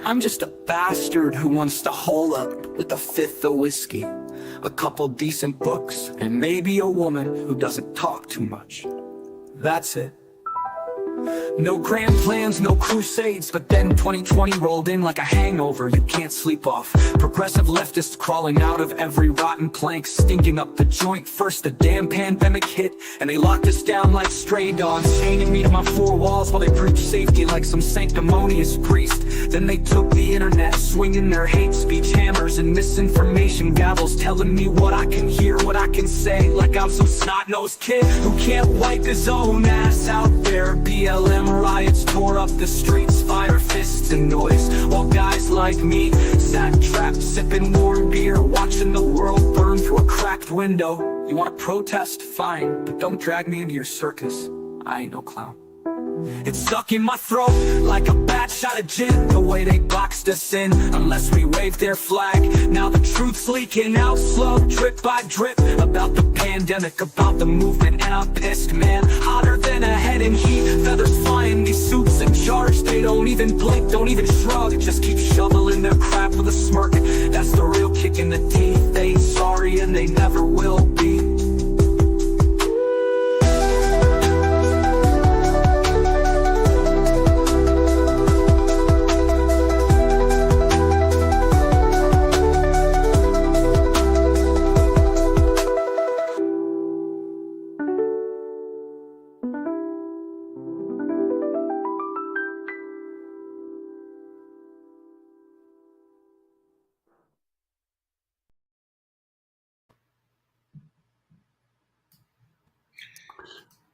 I'm just a bastard who wants to hole up with a fifth of whiskey, a couple decent books, and maybe a woman who doesn't talk too much. That's it. No grand plans, no crusades, but then 2020 rolled in like a hangover you can't sleep off. Progressive leftists crawling out of every rotten plank, stinking up the joint. First the damn pandemic hit, and they locked us down like stray dogs, chaining me to my four walls while they preach safety like some sanctimonious priest. Then they took the internet, swinging their hate speech hammers and misinformation gavels, telling me what I can hear, what I can say, like I'm some snot-nosed kid who can't wipe his own ass out there. BLM riots tore up the streets, fire, fists, and noise, while guys like me sat trapped, sipping warm beer, watching the world burn through a cracked window. You wanna protest? Fine, but don't drag me into your circus. I ain't no clown. It's stuck in my throat like a bad shot of gin, the way they boxed us in unless we waved their flag. Now the truth's leaking out slow, drip by drip, about the pandemic, about the movement, and I'm pissed, man. Hotter than a head in heat, feathers flying, these suits in charge. They don't even blink, don't even shrug, just keep shoveling their crap with a smirk. That's the real kick in the teeth. They ain't sorry and they never will be.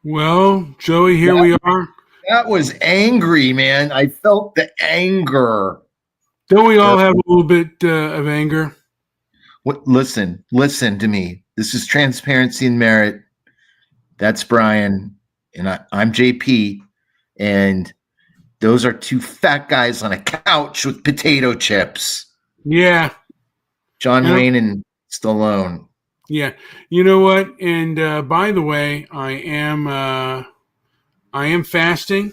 Well, Joey, here we are. That was angry, man. I felt the anger. Don't we all have a little bit of anger? Listen to me. This is Transparency and Merit. That's Brian, and I'm JP, and those are two fat guys on a couch with potato chips. Yeah. John Wayne and Stallone. Yeah, you know what? And by the way, I am fasting.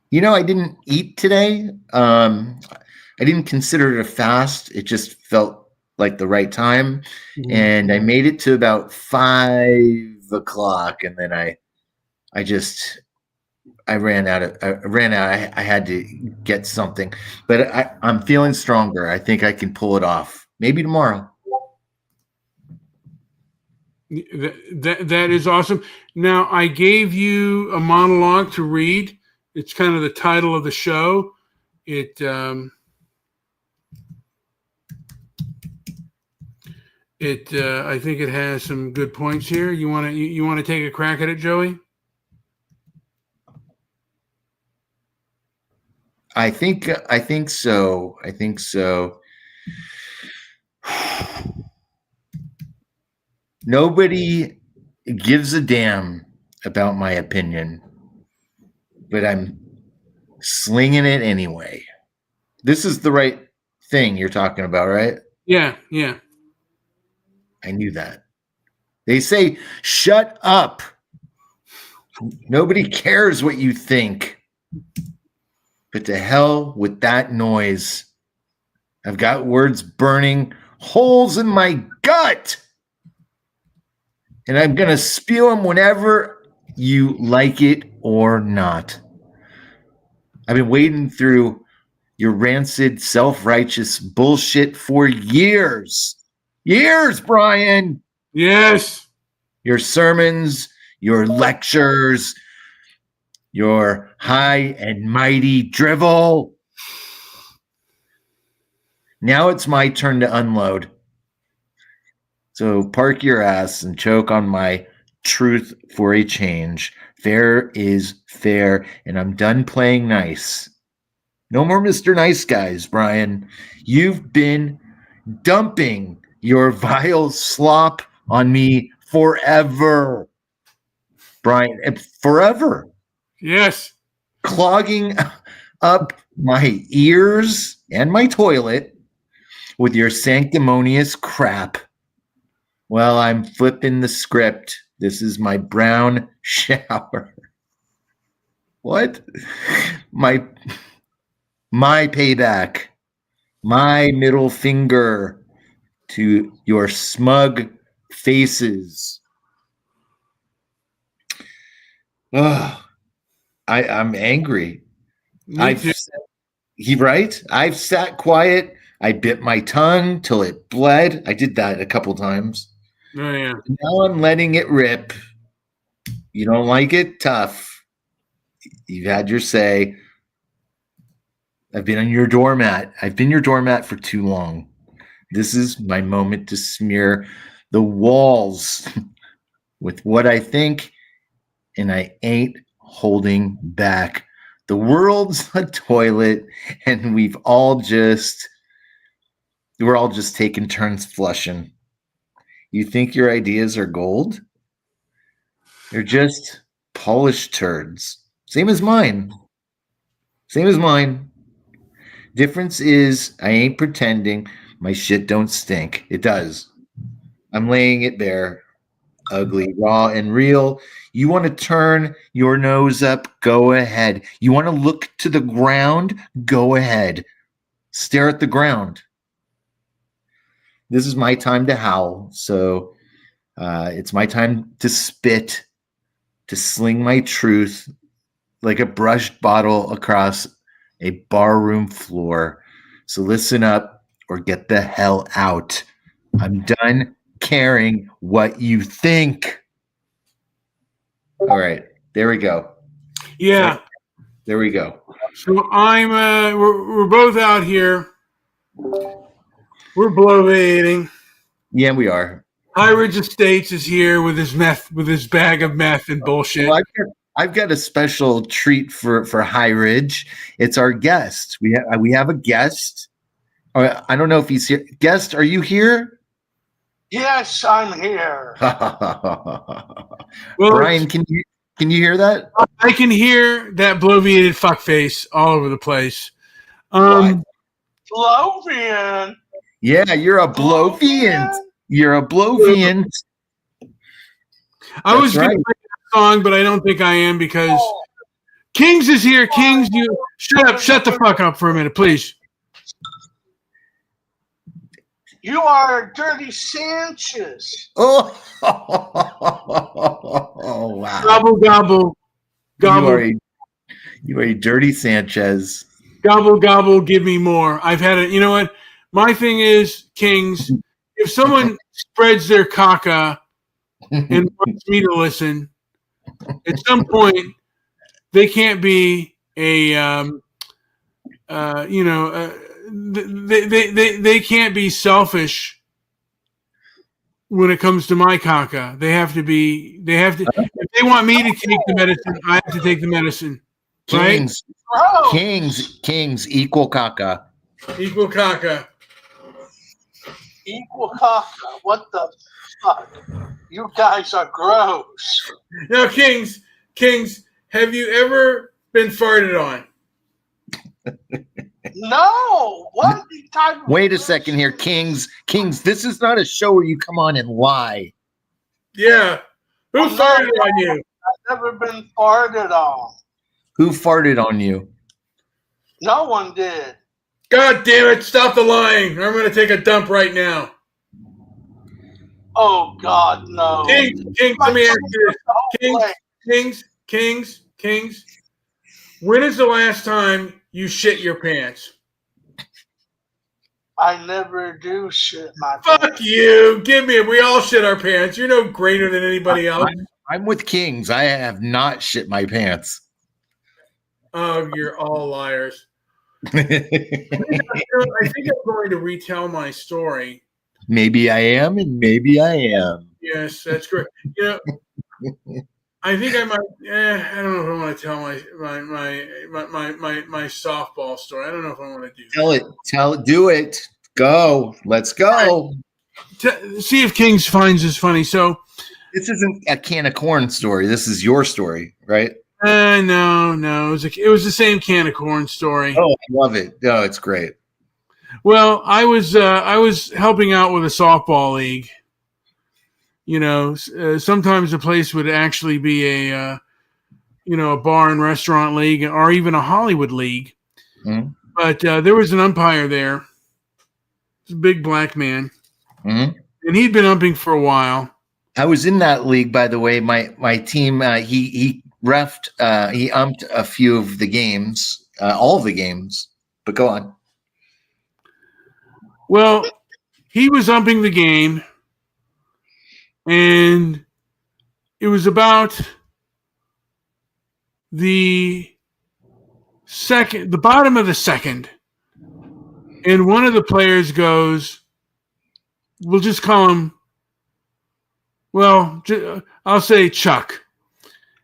You know, I didn't eat today. I didn't consider it a fast. It just felt like the right time, and I made it to about 5 o'clock, and then I ran out. I had to get something, but I'm feeling stronger. I think I can pull it off. Maybe tomorrow. That is awesome. Now, I gave you a monologue to read. It's kind of the title of the show. I think it has some good points here. You want to take a crack at it, Joey? I think so. Nobody gives a damn about my opinion, but I'm slinging it anyway. This is the right thing you're talking about, right? Yeah. I knew that. They say, shut up. Nobody cares what you think. But to hell with that noise. I've got words burning holes in my gut. And I'm going to spew them whenever you like it or not. I've been wading through your rancid, self-righteous bullshit for years. Years, Brian. Yes. Your sermons, your lectures, your high and mighty drivel. Now it's my turn to unload. So park your ass and choke on my truth for a change. Fair is fair, and I'm done playing nice. No more Mr. Nice Guys, Brian. You've been dumping your vile slop on me forever. Brian, forever. Yes. Clogging up my ears and my toilet with your sanctimonious crap. Well, I'm flipping the script. This is my brown shower. What? My payback. My middle finger to your smug faces. Ugh, I'm angry. Me too. I've sat quiet. I bit my tongue till it bled. I did that a couple times. Oh yeah. Now I'm letting it rip. You don't like it? Tough. You've had your say. I've been on your doormat. I've been your doormat for too long. This is my moment to smear the walls with what I think, and I ain't holding back. The world's a toilet, and we're all just taking turns flushing. You think your ideas are gold? They're just polished turds. Same as mine. Same as mine. Difference is I ain't pretending my shit don't stink. It does. I'm laying it bare. Ugly, raw, and real. You want to turn your nose up? Go ahead. You want to look to the ground? Go ahead. Stare at the ground. This is my time to howl. So it's my time to spit, to sling my truth like a brushed bottle across a barroom floor. So listen up or get the hell out. I'm done caring what you think. All right, there we go. Yeah. There we go. So we're both out here. We're bloviating. Yeah, we are. High Ridge Estates is here with his bag of meth and bullshit. Well, I've got a special treat for High Ridge. It's our guest. We have a guest. I don't know if he's here. Guest, are you here? Yes, I'm here. Well, Brian, can you hear that? I can hear that bloviated fuckface all over the place. Blovian. Yeah, you're a bloviant. You're a bloviant. I was going to play that song, but I don't think I am because Kings is here. Kings, you shut the fuck up for a minute, please. You are Dirty Sanchez. Oh, wow. Gobble, gobble, gobble. You are a dirty Sanchez. Gobble, gobble, give me more. I've had it. You know what? My thing is, Kings, if someone spreads their caca and wants me to listen, at some point, they can't be they can't be selfish when it comes to my caca. If they want me to take the medicine, I have to take the medicine. Kings, right? Kings, equal caca. Equal caca. Equal caca. What the fuck? You guys are gross. Now, Kings, have you ever been farted on? No. What type of Wait a second here, Kings. This is not a show where you come on and lie. Yeah. Who farted on you? I've never been farted on. Who farted on you? No one did. God damn it, stop the lying. I'm going to take a dump right now. Oh, God, no. Kings, let me ask you this. Kings. When is the last time you shit your pants? I never do shit my Fuck pants. you. We all shit our pants. You're no greater than anybody else. I'm with Kings. I have not shit my pants. Oh, you're all liars. I think I'm going to retell my story. Maybe I am, and maybe I am. Yes, that's great. You know, I think I might. I don't know if I want to tell my softball story. I don't know if I want to do. Tell it. Do it. Go. Let's go. See if Kings finds this funny. So this isn't a can of corn story. This is your story, right? No. It was the same can of corn story. Oh, I love it. Oh, it's great. Well, I was helping out with a softball league. You know, sometimes the place would actually be a a bar and restaurant league or even a Hollywood league. Mm-hmm. But there was an umpire there. It's a big black man. Mm-hmm. And he'd been umping for a while. I was in that league, by the way. My team, he refed, he umped a few of the games, all of the games. But go on. Well, he was umping the game, and it was about the bottom of the second, and one of the players goes, we'll just call him, well, I'll say Chuck.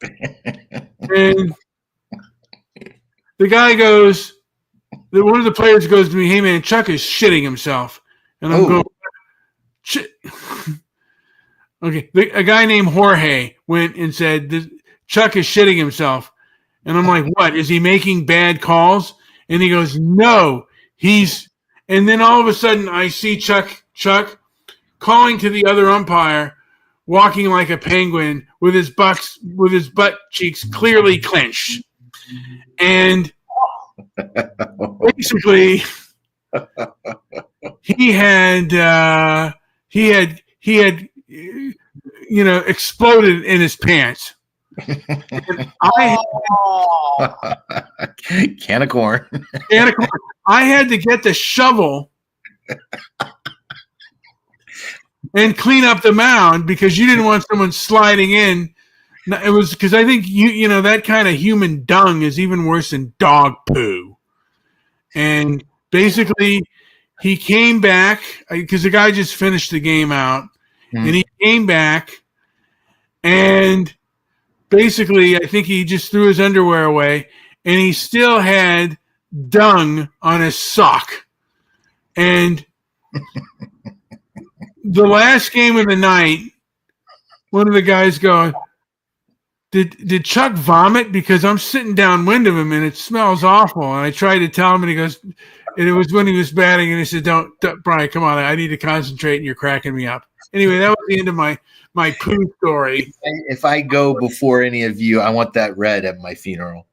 And the guy goes, one of the players goes to me, hey man, Chuck is shitting himself. And I'm going, okay. A guy named Jorge went and said, Chuck is shitting himself. And I'm like, what? Is he making bad calls? And he goes, no, and then all of a sudden I see Chuck calling to the other umpire, walking like a penguin with his butt cheeks clearly clenched. And basically he had exploded in his pants. Can of corn. I had to get the shovel and clean up the mound because you didn't want someone sliding in. It was because I think that kind of human dung is even worse than dog poo. And basically, he came back because the guy just finished the game out, and he came back, and basically, I think he just threw his underwear away, and he still had dung on his sock. And the last game of the night, one of the guys going, Did Chuck vomit? Because I'm sitting downwind of him and it smells awful. And I tried to tell him, and he goes, and it was when he was batting, and he said, Don't Brian, come on, I need to concentrate, and you're cracking me up. Anyway, that was the end of my poo story. If I go before any of you, I want that read at my funeral.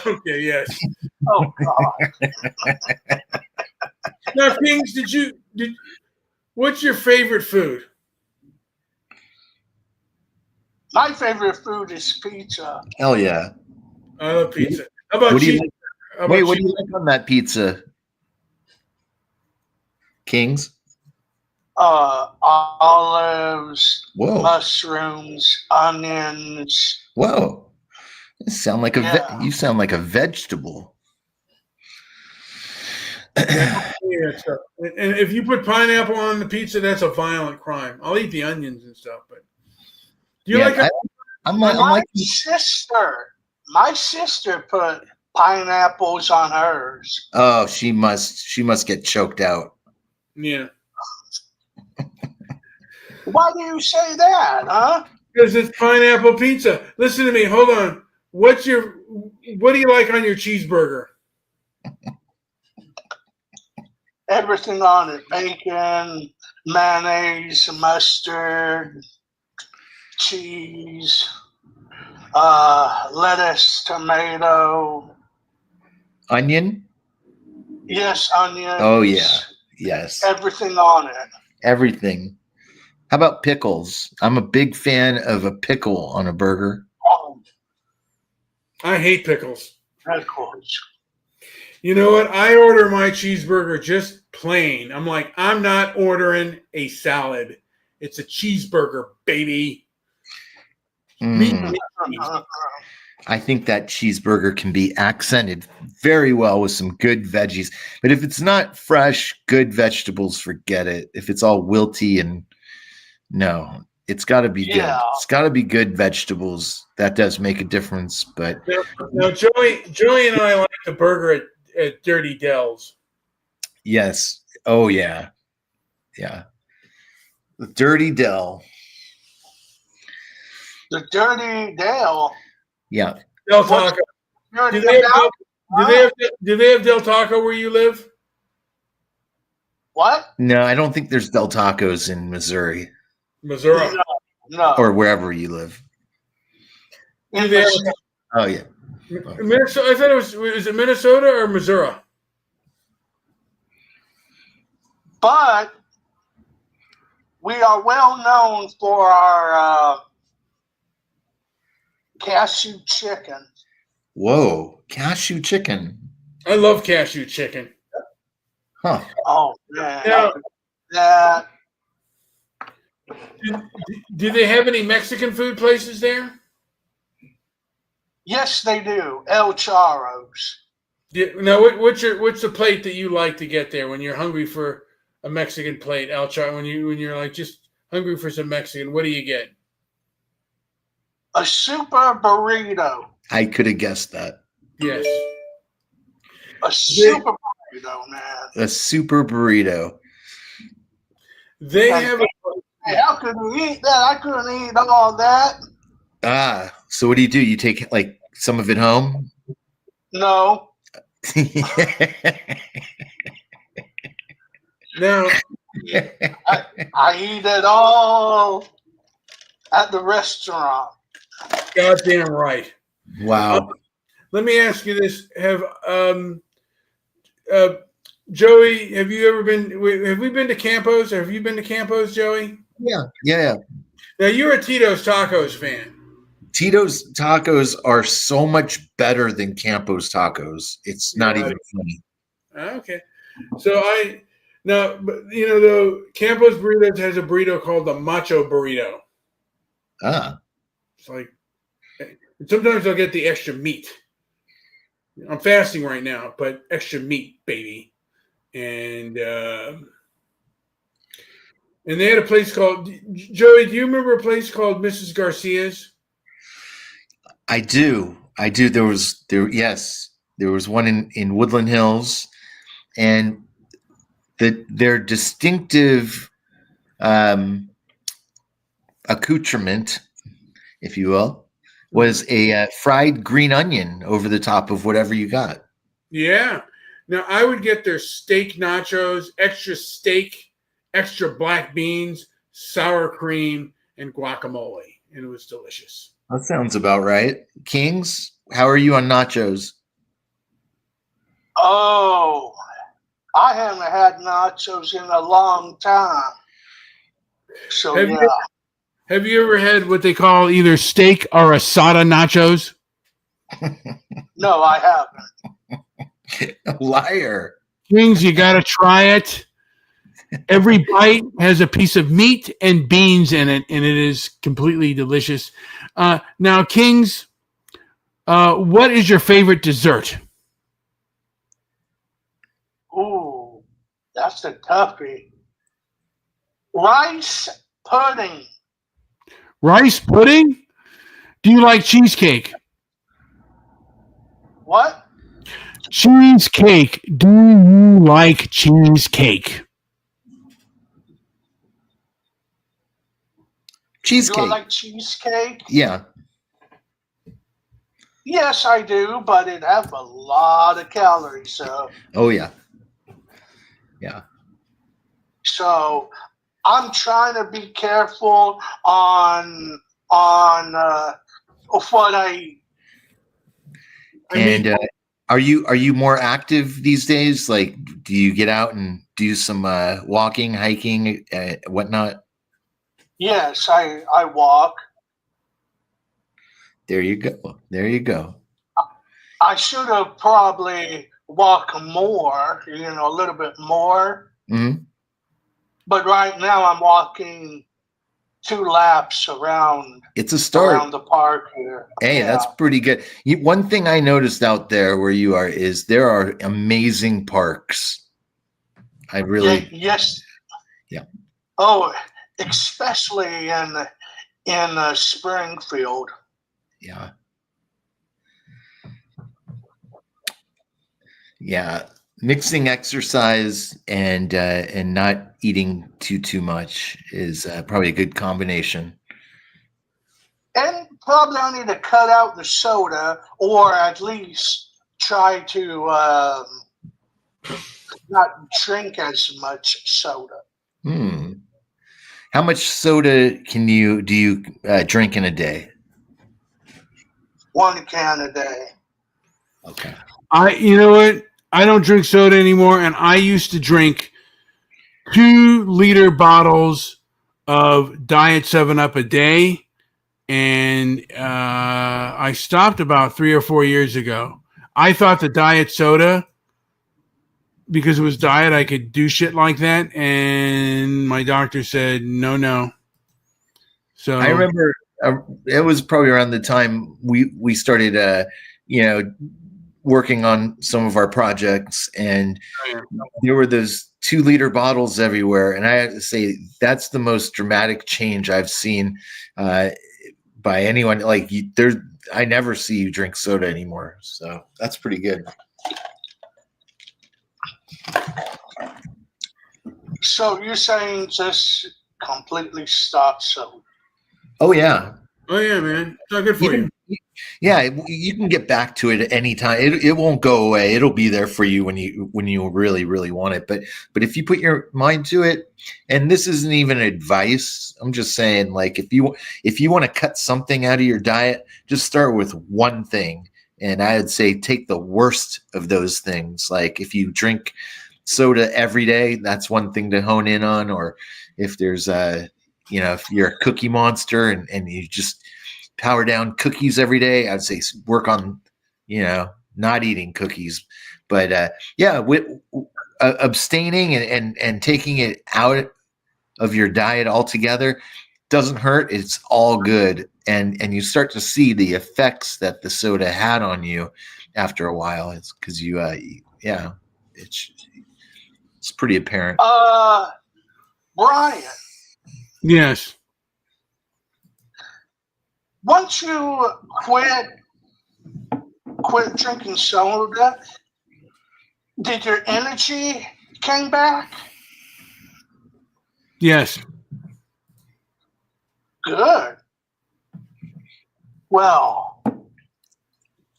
Okay, yes. Oh, God. Now, Kings, what's your favorite food? My favorite food is pizza. Hell yeah. I love pizza. How about What do you cheese? like? What do you like on that pizza? Kings? Olives, Whoa. mushrooms, onions. Whoa. You sound like you sound like a vegetable. Yeah, and if you put pineapple on the pizza, that's a violent crime. I'll eat the onions and stuff, but do you like it? My sister put pineapples on hers. Oh, she must get choked out. Yeah. Why do you say that, huh? Because it's pineapple pizza. Listen to me. Hold on. What do you like on your cheeseburger? Everything on it. Bacon, mayonnaise, mustard, cheese, lettuce, tomato. Onion? Yes, onions. Oh, yeah. Yes. Everything on it. Everything. How about pickles? I'm a big fan of a pickle on a burger. Oh, I hate pickles. pickles. You know what? I order my cheeseburger just plain. I'm like, I'm not ordering a salad. It's a cheeseburger, baby. I think that cheeseburger can be accented very well with some good veggies. But if it's not fresh, good vegetables, forget it. If it's all wilty and no, it's got to be good. It's got to be good vegetables. That does make a difference. But now Joey and I like the burger at Dirty Dell's. Yes. Oh yeah. Yeah. The Dirty Dell. The Dirty Dell. Yeah. Del Taco. Do they have Del Taco where you live? What? No, I don't think there's Del Tacos in Missouri. Missouri. No. Or wherever you live. Do they Oh yeah. Minnesota. I thought it was it Minnesota or Missouri? But we are well known for our cashew chicken. Whoa, cashew chicken. I love cashew chicken. Huh. Oh man, Now, that do they have any Mexican food places there? yes they do. El Charros. Now, what's the plate that you like to get there when you're hungry for a Mexican plate? El Char, when you're like just hungry for some Mexican, what do you get? A super burrito. I could have guessed that. Yes. A super burrito, man. A super burrito. They And- have Hey, how could you eat that? I couldn't eat all that. Ah, so what do? You take like some of it home? No. now. I eat it all at the restaurant. Goddamn right. Wow. Let me ask you this: Joey, have you ever been? Have we been to Campos? Have you been to Campos, Joey? Yeah. Now you're a Tito's Tacos fan. Tito's tacos are so much better than Campos tacos. It's not even funny. Okay, so though Campos Burritos has a burrito called the Macho Burrito. Ah, It's like sometimes I'll get the extra meat. I'm fasting right now, but extra meat, baby. And they had a place called Joey. Do you remember a place called Mrs. Garcia's? I do. There was one in Woodland Hills, and their distinctive accoutrement, if you will, was a fried green onion over the top of whatever you got. Yeah. Now I would get their steak nachos, extra steak, extra black beans, sour cream, and guacamole, and it was delicious. That sounds about right. Kings, how are you on nachos? Oh, I haven't had nachos in a long time. So Have you ever had what they call either steak or asada nachos? No, I haven't. Liar. Kings, you got to try it. Every bite has a piece of meat and beans in it, and it is completely delicious. Now, Kings, what is your favorite dessert? Ooh, that's a toughie. Rice pudding. Rice pudding? Do you like cheesecake? What? Cheesecake. Do you like cheesecake? Cheesecake. Do I like cheesecake? Yeah. Yes, I do, but it has a lot of calories. Oh yeah. Yeah. So I'm trying to be careful on of what I And are you more active these days? Like, do you get out and do some walking, hiking, whatnot? Yes, I walk. There you go. There you go. I should have probably walked more, a little bit more. Mm-hmm. But right now I'm walking 2 laps around. It's a start. Around the park here. Hey, Yeah. that's pretty good. One thing I noticed out there where you are is there are amazing parks. I really. Yes. Yeah. Oh, especially in Springfield. Yeah. Yeah. Mixing exercise and not eating too much is probably a good combination. And probably I need to cut out the soda, or at least try to not drink as much soda. How much soda do you drink in a day? 1 can a day. Okay. You know what? I don't drink soda anymore, and I used to drink 2-liter bottles of Diet 7-Up a day, and I stopped about 3 or 4 years ago. I thought the diet soda, because it was diet, I could do shit like that, and my doctor said no. So I remember it was probably around the time we started, working on some of our projects, and there were those 2-liter bottles everywhere. And I have to say, that's the most dramatic change I've seen by anyone. Like, I never see you drink soda anymore. So that's pretty good. So you're saying just completely stop soda? Oh, yeah. oh yeah, man, it's not good for you. Yeah, you can get back to it at any time. It won't go away. It'll be there for you when you really, really want it. But if you put your mind to it, and this isn't even advice, I'm just saying, like, if you want to cut something out of your diet, just start with one thing. And I'd say take the worst of those things. Like, if you drink soda every day, that's one thing to hone in on. Or if there's if you're a cookie monster and you just power down cookies every day, I'd say work on, not eating cookies. But abstaining and taking it out of your diet altogether doesn't hurt. It's all good. And you start to see the effects that the soda had on you after a while. It's because it's pretty apparent. Brian, Yes. once you quit drinking soda, did your energy came back? Yes. Good. Well,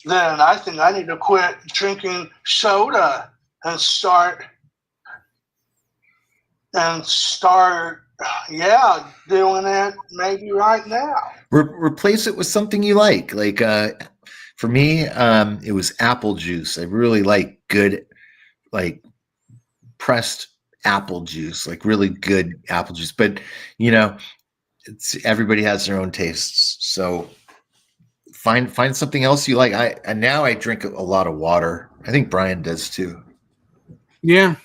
then I think I need to quit drinking soda and start doing it maybe right now. Replace it with something you like. Like, for me, it was apple juice. I really like good, like, pressed apple juice, like really good apple juice. But everybody has their own tastes. So find something else you like. Now I drink a lot of water. I think Brian does too. Yeah.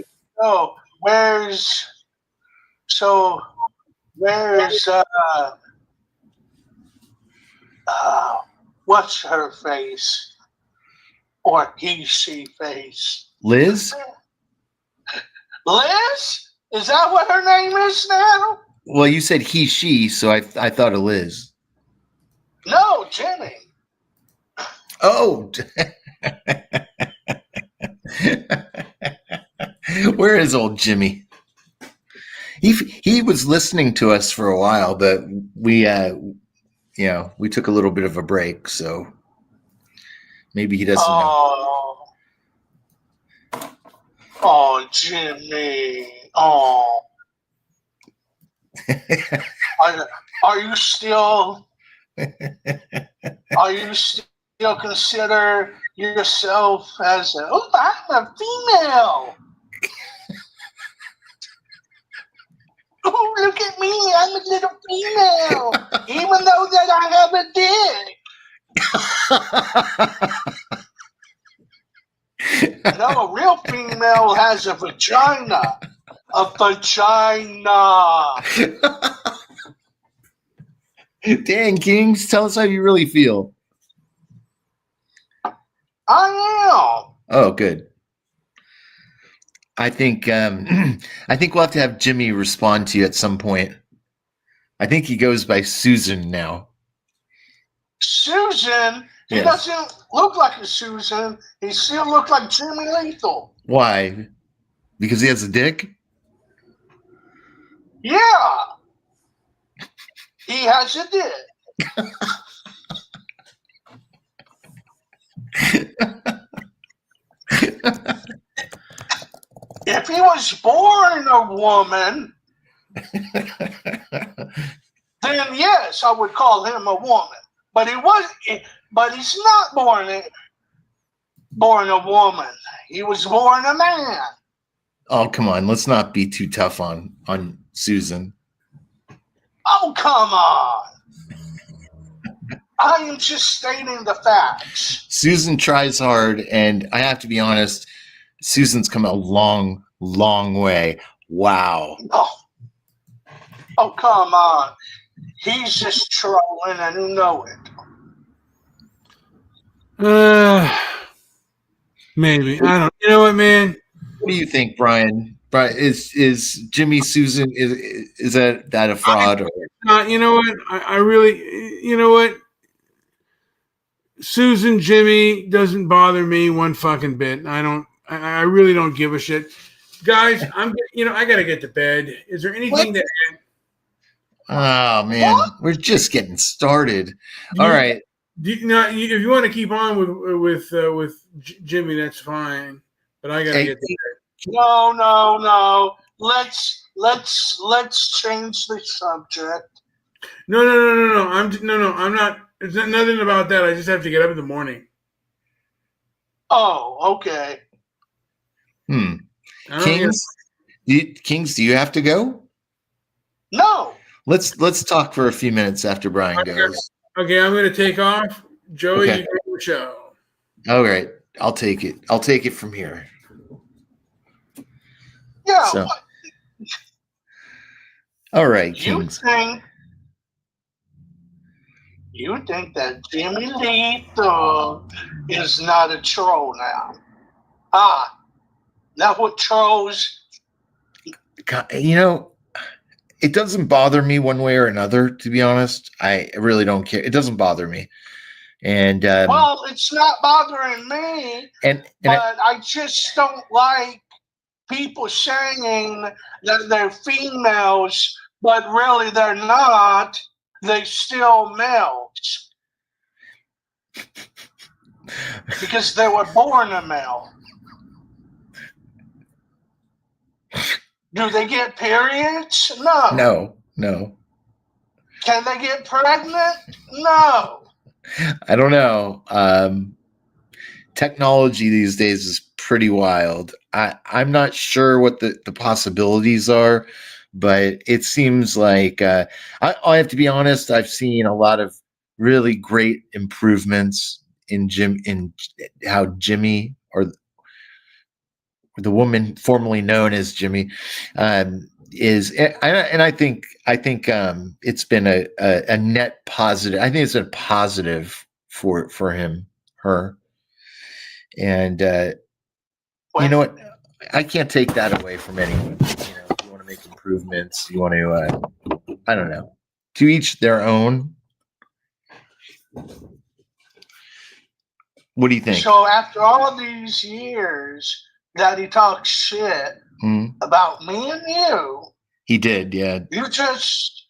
Oh, where's what's her face? Or she face? Liz? Liz? Is that what her name is now? Well, you said she, so I thought of Liz. No, Jenny. Oh. Where is old Jimmy? He was listening to us for a while, but we took a little bit of a break, so maybe he doesn't know. Oh, Jimmy. Oh. Are you still consider yourself as I'm a female? Oh, look at me, I'm a little female, even though that I have a dick. No, a real female has a vagina. A vagina. Dang, Kings, tell us how you really feel. I am. Oh, good. I think we'll have to have Jimmy respond to you at some point. I think he goes by Susan now. Susan? He Yes. doesn't look like a Susan. He still looks like Jimmy Lethal. Why? Because he has a dick? Yeah. He has a dick. If he was born a woman, then yes, I would call him a woman. But but he's not born a woman. He was born a man. Oh, come on. Let's not be too tough on Susan. Oh, come on. I am just stating the facts. Susan tries hard, and I have to be honest, Susan's come a long, long way. Wow. Oh, come on. He's just trolling and you know it. Maybe. I don't. You know what, man? What do you think, Brian? Brian, is Jimmy Susan is that a fraud or? You know what? I really. You know what? Susan, Jimmy doesn't bother me one fucking bit. I really don't give a shit, guys. I gotta get to bed. Is there anything that? Oh man, what? We're just getting started. All right. If you want to keep on with Jimmy, that's fine. But I gotta get there. No. Let's change the subject. No. I'm not. It's nothing about that. I just have to get up in the morning. Oh, okay. Kings, do you have to go? No. Let's talk for a few minutes after Brian goes. Okay, I'm going to take off. Joey, you go to the show. All right, I'll take it. I'll take it from here. Yeah. So. All right, Kings. You think that Jimmy Lethal is not a troll now? That's what trolls. It doesn't bother me one way or another, to be honest. I really don't care. It doesn't bother me. And well, it's not bothering me. But I just don't like people saying that they're females, but really they're not. They still males. Because they were born a male. Do they get periods? No. No. Can they get pregnant? No. I don't know. Technology these days is pretty wild. I'm not sure what the possibilities are, but it seems like I have to be honest. I've seen a lot of really great improvements in how Jimmy or the woman formerly known as Jimmy is, and I think it's been a net positive. I think it's a positive for her, and you know what? I can't take that away from anyone. If you want to make improvements, you want to, I don't know, to each their own. What do you think? So after all these years that he talks shit about me and you. He did, yeah. You just.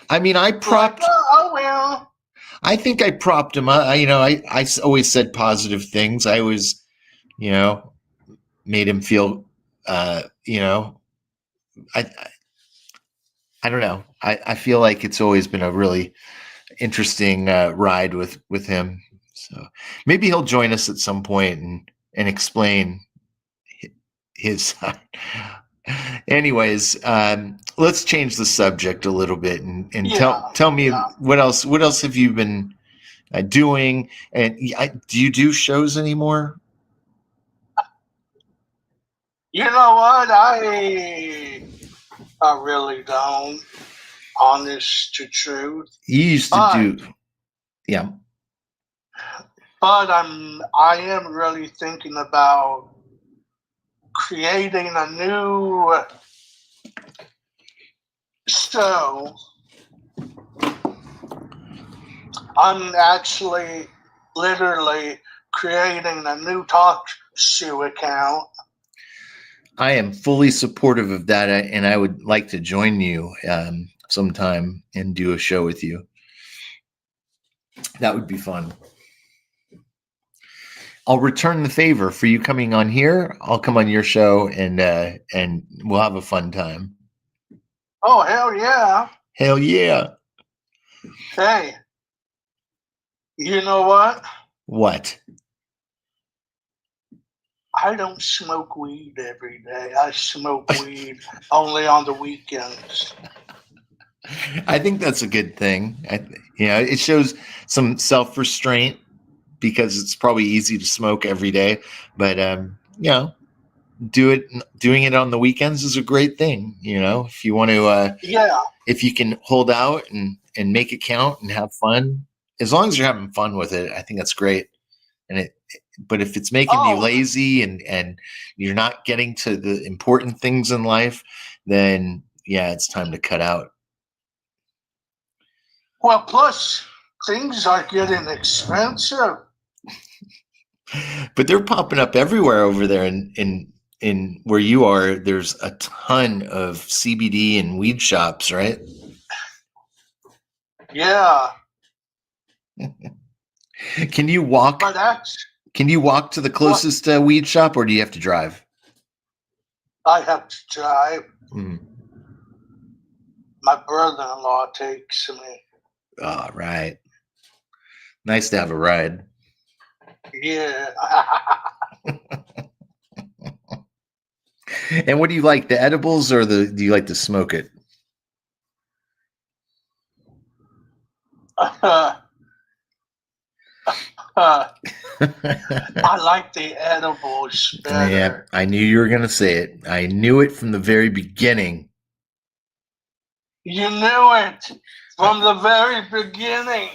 I mean, I propped. Oh well. I think I propped him. I always said positive things. I always, made him feel. I don't know. I feel like it's always been a really interesting ride with him. So maybe he'll join us at some point and explain his side. Anyways, let's change the subject a little bit and tell me what else have you been doing? And do you do shows anymore? You know what? I really don't. Honest to truth. You used to do, yeah. But I am really thinking about creating a new show. I'm actually literally creating a new talk show account. I am fully supportive of that, and I would like to join you sometime and do a show with you. That would be fun. I'll return the favor for you coming on here. I'll come on your show and we'll have a fun time. Oh, hell yeah. Hell yeah. Hey, you know what? What? I don't smoke weed every day. I smoke weed only on the weekends. I think that's a good thing. It shows some self-restraint because it's probably easy to smoke every day, but doing it on the weekends is a great thing. If you want to, if you can hold out and make it count and have fun, as long as you're having fun with it, I think that's great. But if it's making you lazy and you're not getting to the important things in life, then it's time to cut out. Well, plus things are getting expensive. But they're popping up everywhere over there in where you are. There's a ton of CBD and weed shops, right? Yeah. Can you walk? Can you walk to the closest weed shop, or do you have to drive? I have to drive. Mm. My brother-in-law takes me. Oh, right. Nice to have a ride. Yeah. And what do you like, the edibles or do you like to smoke it? I like the edibles better. Yeah, I knew you were going to say it. I knew it from the very beginning. You knew it from the very beginning.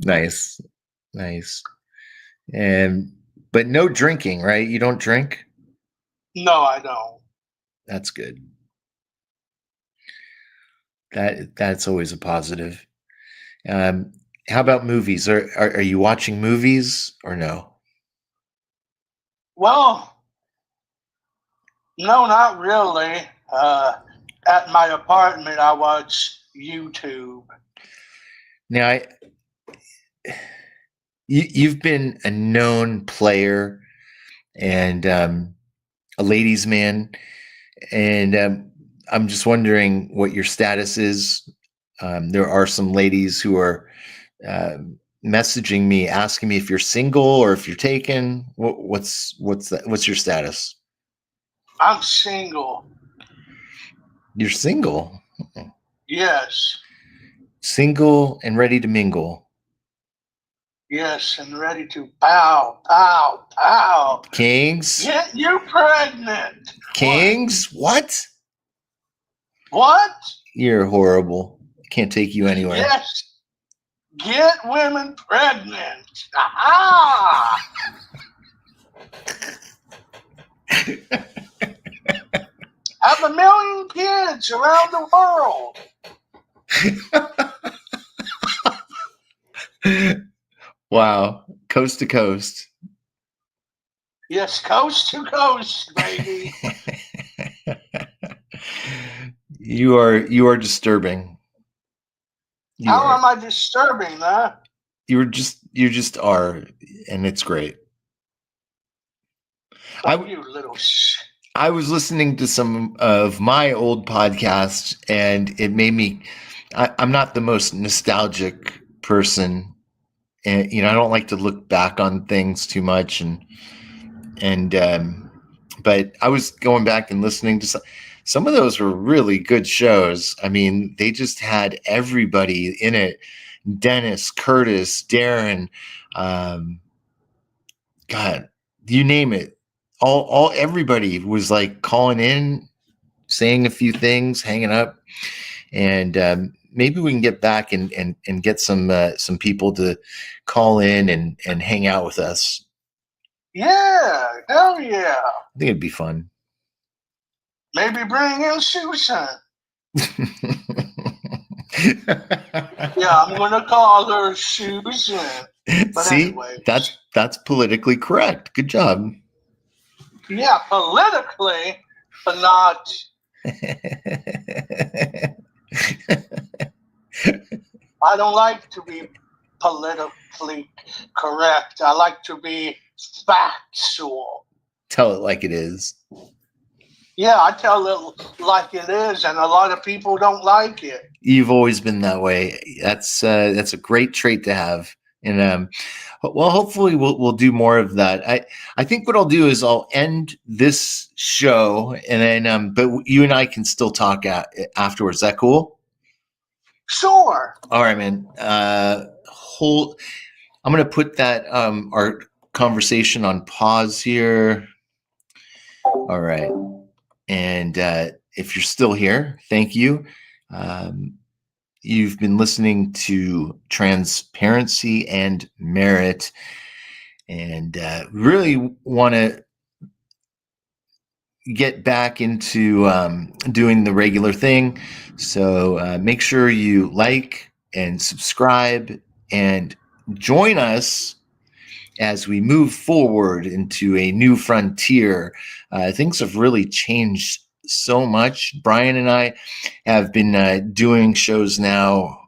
Nice. But no drinking, right? You don't drink? No, I don't. That's good. That's always a positive. How about movies? Are you watching movies or no? Well, no, not really. At my apartment, I watch YouTube. Now, you've been a known player and a ladies' man, and I'm just wondering what your status is. There are some ladies who are messaging me, asking me if you're single or if you're taken. What's your status? I'm single. You're single? Yes. Single and ready to mingle. Yes, and ready to pow, pow, pow. Kings? Get you pregnant. Kings? What? What? You're horrible. Can't take you anywhere. Yes. Get women pregnant. Aha! Have 1 million kids around the world. Wow. Coast to coast. Yes, coast to coast, baby. You are disturbing. How am I disturbing, huh? You just are, and it's great. You little shit. I was listening to some of my old podcasts, and it made me. I'm not the most nostalgic person, and I don't like to look back on things too much, but I was going back and listening to some of those were really good shows. I mean, they just had everybody in it: Dennis, Curtis, Darren, God, you name it. All everybody was like calling in, saying a few things, hanging up, and maybe we can get back and get some people to call in and hang out with us. Yeah, hell yeah. I think it'd be fun. Maybe bring in Susan. Yeah, I'm gonna call her Susan. But see, anyway, that's politically correct. Good job. Yeah, politically, but not. I don't like to be politically correct. I like to be factual. Tell it like it is. Yeah, I tell it like it is, and a lot of people don't like it. You've always been that way. That's a great trait to have. And well, hopefully we'll do more of that. I think what I'll do is I'll end this show, and then but you and I can still talk afterwards. Is that cool? Sure. All right, man. I'm gonna put that our conversation on pause here. All right. And if you're still here, thank you. You've been listening to Transparency and Merit, and really want to get back into doing the regular thing. So make sure you like and subscribe and join us as we move forward into a new frontier. Things have really changed so much. Brian and I have been doing shows now,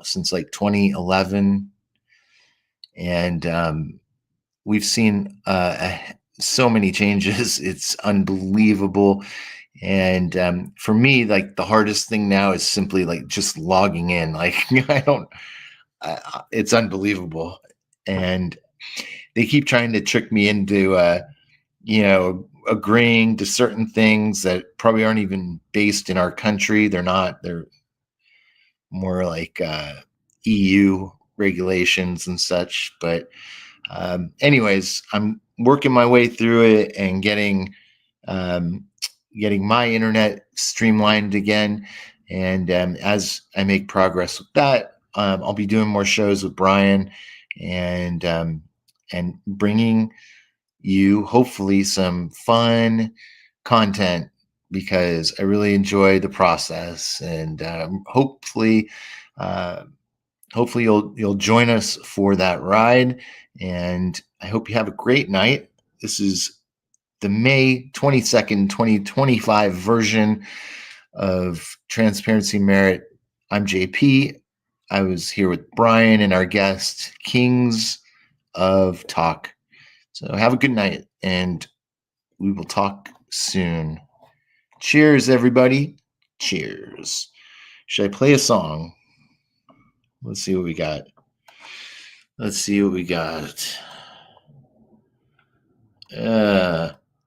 since like 2011. And we've seen so many changes. It's unbelievable. And for me, like the hardest thing now is simply like just logging in. Like it's unbelievable. And they keep trying to trick me into, agreeing to certain things that probably aren't even based in our country. They're not. They're more like EU regulations and such. But anyways, I'm working my way through it and getting my internet streamlined again. And as I make progress with that, I'll be doing more shows with Brian and bringing you hopefully some fun content, because I really enjoy the process. And hopefully you'll join us for that ride. And I hope you have a great night. This is the May 22nd, 2025 version of Transparency Merit. I'm JP. I was here with Brian and our guest, Kings of Talk. So have a good night, and we will talk soon. Cheers, everybody. Cheers. Should I play a song? Let's see what we got.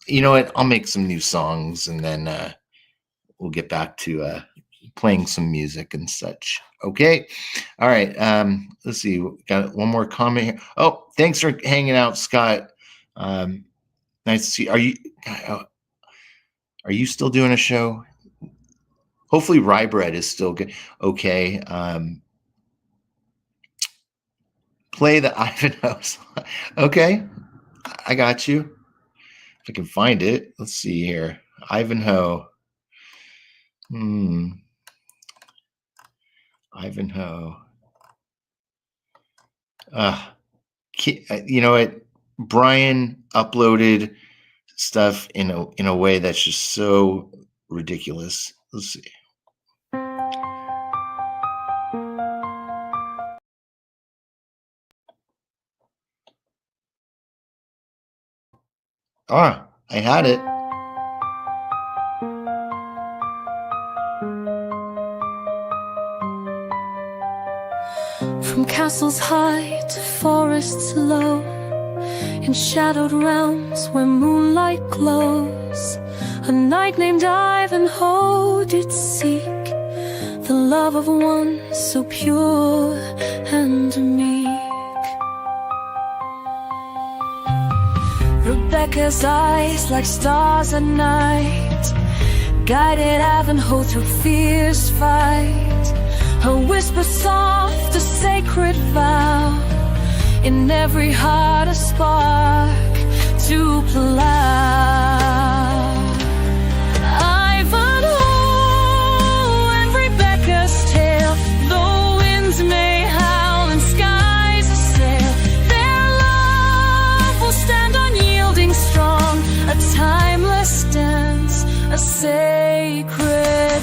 You know what? I'll make some new songs, and then we'll get back to playing some music and such. Okay. All right. Let's see. We got one more comment here. Oh, thanks for hanging out, Scott. Nice to see. Are you still doing a show? Hopefully Rye Bread is still good. Okay. Play the Ivanhoe song. Okay. I got you. If I can find it. Let's see here. Ivanhoe. Ivanhoe. You know what? Brian uploaded stuff in a way that's just so ridiculous. Let's see. I had it. From castles high to forests low, in shadowed realms where moonlight glows, a knight named Ivanhoe did seek the love of one so pure and meek. Rebecca's eyes like stars at night guided Ivanhoe through fierce fight. Her whisper soft, a sacred vow, in every heart a spark to plow. Ivanhoe and Rebecca's tale, though winds may howl and skies assail, their love will stand unyielding strong, a timeless dance, a sacred